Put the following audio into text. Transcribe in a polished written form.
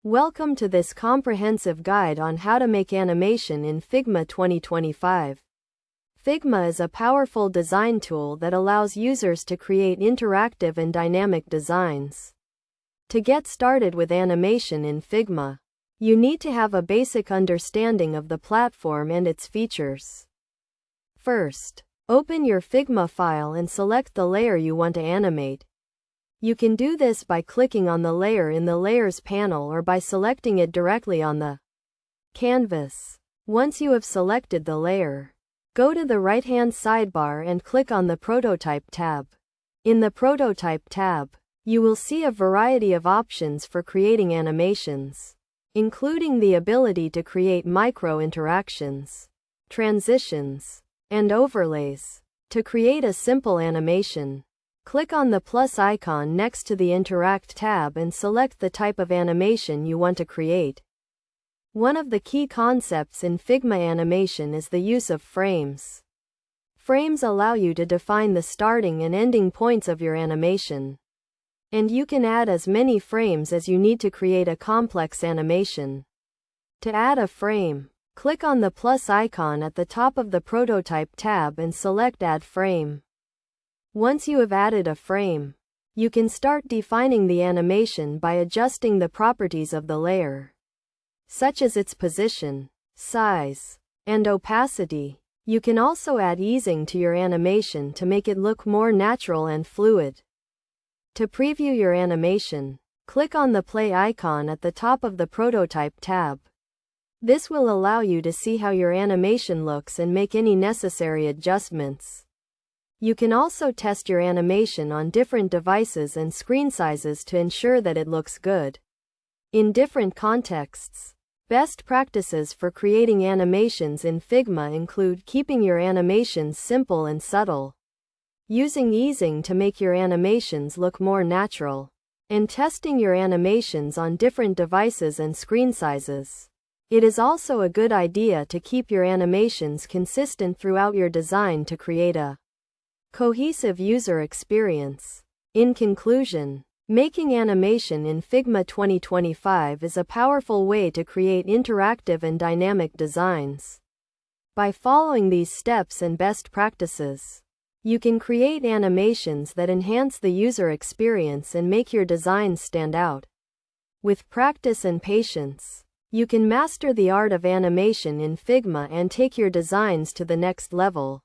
Welcome to this comprehensive guide on how to make animation in Figma 2025. Figma is a powerful design tool that allows users to create interactive and dynamic designs. To get started with animation in Figma, you need to have a basic understanding of the platform and its features. First, open your Figma file and select the layer you want to animate. You can do this by clicking on the layer in the Layers panel or by selecting it directly on the canvas. Once you have selected the layer, go to the right-hand sidebar and click on the Prototype tab. In the Prototype tab, you will see a variety of options for creating animations, including the ability to create micro-interactions, transitions, and overlays. To create a simple animation, click on the plus icon next to the Interact tab and select the type of animation you want to create. One of the key concepts in Figma animation is the use of frames. Frames allow you to define the starting and ending points of your animation, and you can add as many frames as you need to create a complex animation. To add a frame, click on the plus icon at the top of the Prototype tab and select Add Frame. Once you have added a frame, you can start defining the animation by adjusting the properties of the layer, such as its position, size, and opacity. You can also add easing to your animation to make it look more natural and fluid. To preview your animation, click on the play icon at the top of the Prototype tab. This will allow you to see how your animation looks and make any necessary adjustments. You can also test your animation on different devices and screen sizes to ensure that it looks good. In different contexts, best practices for creating animations in Figma include keeping your animations simple and subtle, using easing to make your animations look more natural, and testing your animations on different devices and screen sizes. It is also a good idea to keep your animations consistent throughout your design to create a cohesive user experience. In conclusion, making animation in Figma 2025 is a powerful way to create interactive and dynamic designs. By following these steps and best practices, you can create animations that enhance the user experience and make your designs stand out. With practice and patience, you can master the art of animation in Figma and take your designs to the next level.